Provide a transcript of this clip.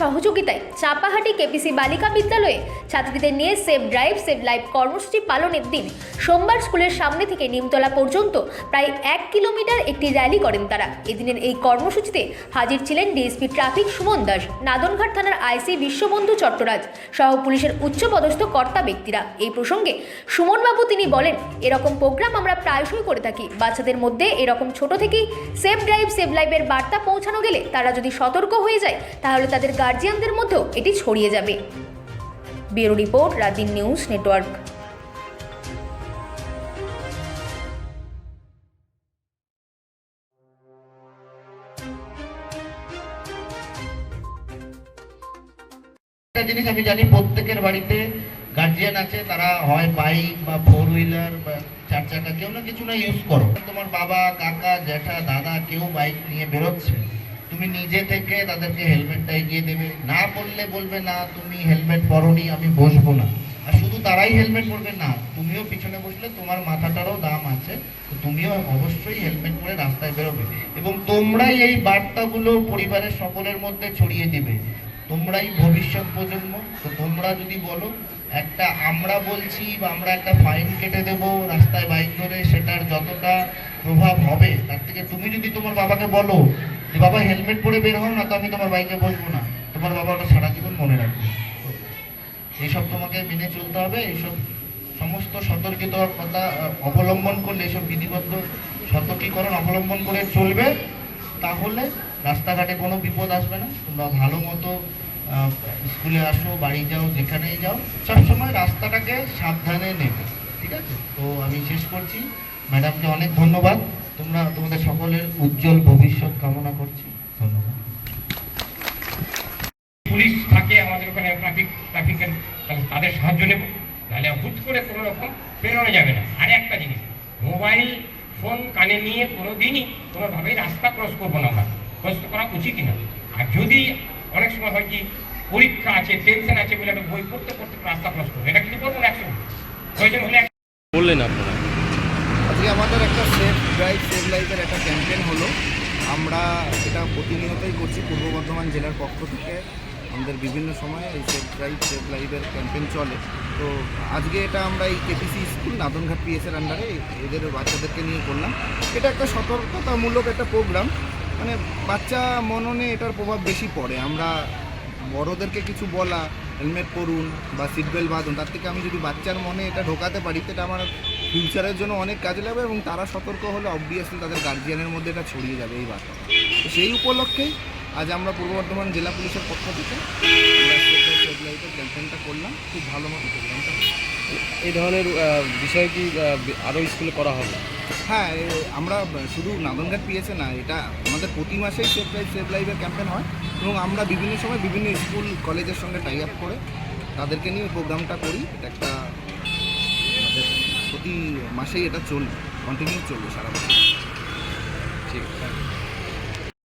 সহযোগিতায় চাপাহাটি কেপিসি বালিকা বিদ্যালয়ে ছাত্রীদের নিয়ে সেভ ড্রাইভ সেভ লাইফ কর্মসূচি পালনের দিন সোমবার স্কুলের সামনে থেকে নিমতলা পর্যন্ত প্রায় 1 কিলোমিটার একটি র্যালি করেন তারা। এদিনের এই কর্মসূচিতে হাজির ছিলেন ডিএসপি ট্রাফিক সুমন দাস, নাদনঘাট থানার আইসি বিশ্ববন্ধু চট্টরাজ সহ পুলিশের উচ্চপদস্থ কর্তা ব্যক্তিরা। এই প্রসঙ্গে সুমনবাবু তিনি বলেন, এরকম প্রোগ্রাম আমরা প্রায়শই করে থাকি। বাচ্চাদের মধ্যে এরকম ছোট থেকেই সেভ ড্রাইভ সেভ লাইফের বার্তা পৌঁছানো গেলে তারা যদি সতর্ক হয়ে যায় তাহলে তাদের গার্জিয়ানদের মধ্যেও এটি ছড়িয়ে যাবে। Bureau report, Radin news network. একটা জিনিস আমি জানি, প্রত্যেকের বাড়িতে গার্জিয়ান আছে, তারা হয় বাইক বা 4 হুইলার বা 4 চাকা কেউ না কিছু না ইউজ করো। তোমার বাবা, কাকা, জ্যাঠা, দাদা কেউ বাইক নিয়ে বেরোচ্ছে, তুমি নিজে থেকে তাদেরকে হেলমেটটা এগিয়ে দেবে। না বললে বলবে না তুমি হেলমেট পরোনি, আমি বসবো না। আর শুধু তারাই হেলমেট পরবে না, তুমিও পিছনে বসলে তোমার মাথাটারও দাম আছে, তো তুমিও অবশ্যই হেলমেট পরে রাস্তায় বেরোবে। এবং তোমরাই এই বার্তাগুলো পরিবারের সকলের মধ্যে ছড়িয়ে দিবে। তোমরাই ভবিষ্যৎ প্রজন্ম। তো তোমরা যদি বলো একটা আমরা বলছি বা আমরা একটা ফাইন কেটে দেব রাস্তায় বাইক ধরে, সেটার যতটা প্রভাব হবে তার থেকে তুমি যদি তোমার বাবাকে বলো যে বাবা হেলমেট পরে বের হও না, তো আমি তোমার বাইকে বসবো না, তোমার বাবা ওটা সারা জীবন মনে রাখবে। এইসব তোমাকে মেনে চলতে হবে। এইসব সমস্ত সতর্কতা অবলম্বন করলে, এইসব বিধিবদ্ধ সতর্কীকরণ অবলম্বন করে চলবে, তাহলে রাস্তাঘাটে কোনো বিপদ আসবে না। তোমরা ভালো মতো স্কুলে আসো, বাড়ি যাও, যেখানেই যাও, সবসময় রাস্তাটাকে সাবধানে নেবে, ঠিক আছে? তো আমি শেষ করছি। ম্যাডামকে অনেক ধন্যবাদ। তোমাদের সকলের উজ্জ্বল ভবিষ্যৎ কামনা করছি। ধন্যবাদ। পুলিশ থাকে আমাদের ওখানে, ট্রাফিকের, তাদের সাহায্য নেব, নাহলে হুট করে কোনো রকম বেরোনো যাবে না। আর একটা জিনিস, মোবাইল ফোন কানে নিয়ে কোনোদিনই কোনোভাবেই রাস্তা ক্রস করবো না, আমরা ক্রস করা উচিতই না। আর যদি অনেক সময় হয় কি পরীক্ষা আছে, টেনশন আছে বলে একটা বই পড়তে পড়তে রাস্তা ক্রস করবো, এটা কিন্তু করবো না। একসঙ্গে প্রয়োজন হলে বললেন আপনারা আজকে আমাদের একটা সেভ ড্রাইভ সেভ লাইফের একটা ক্যাম্পেইন হলো। আমরা এটা প্রতিনিয়তই করছি। পূর্ব বর্ধমান জেলার পক্ষ থেকে আমাদের বিভিন্ন সময়ে এই সেভ ড্রাইভ সেভ লাইফের ক্যাম্পেইন চলে। তো আজকে এটা আমরা এই কেপিসি স্কুল নাদনঘাট পিএসের আন্ডারে এদের বাচ্চাদেরকে নিয়ে করলাম। এটা একটা সতর্কতামূলক একটা প্রোগ্রাম, মানে বাচ্চা মননে এটার প্রভাব বেশি পড়ে। আমরা বড়োদেরকে কিছু বলা, হেলমেট পরুন বা সিট বেল্ট বাঁধুন, তার থেকে আমি যদি বাচ্চার মনে এটা ঢোকাতে পারি, সেটা আমার ফিউচারের জন্য অনেক কাজে লাগবে এবং তারা সতর্ক হলে অবভিয়াসলি তাদের গার্জিয়ানের মধ্যে এটা ছড়িয়ে যাবে এই বার্তা। তো সেই উপলক্ষেই আজ আমরা পূর্ব বর্ধমান জেলা পুলিশের পক্ষ থেকে সেভ লাইফের ক্যাম্পেইনটা করলাম। খুব ভালো মতো প্রোগ্রামটা। এই ধরনের বিষয় কি আরও স্কুলে করা হবে? হ্যাঁ, আমরা শুধু নাদনঘাট পিএসে না, এটা আমাদের প্রতি মাসেই সেভ ড্রাইভ সেভ লাইফের ক্যাম্পেইন হয় এবং আমরা বিভিন্ন সময় বিভিন্ন স্কুল কলেজের সঙ্গে টাই আপ করে তাদেরকে নিয়ে প্রোগ্রামটা করি। এটা একটা আমাদের প্রতি মাসেই এটা চলবে, কন্টিনিউ চলবে সারা বছর। ঠিক আছে।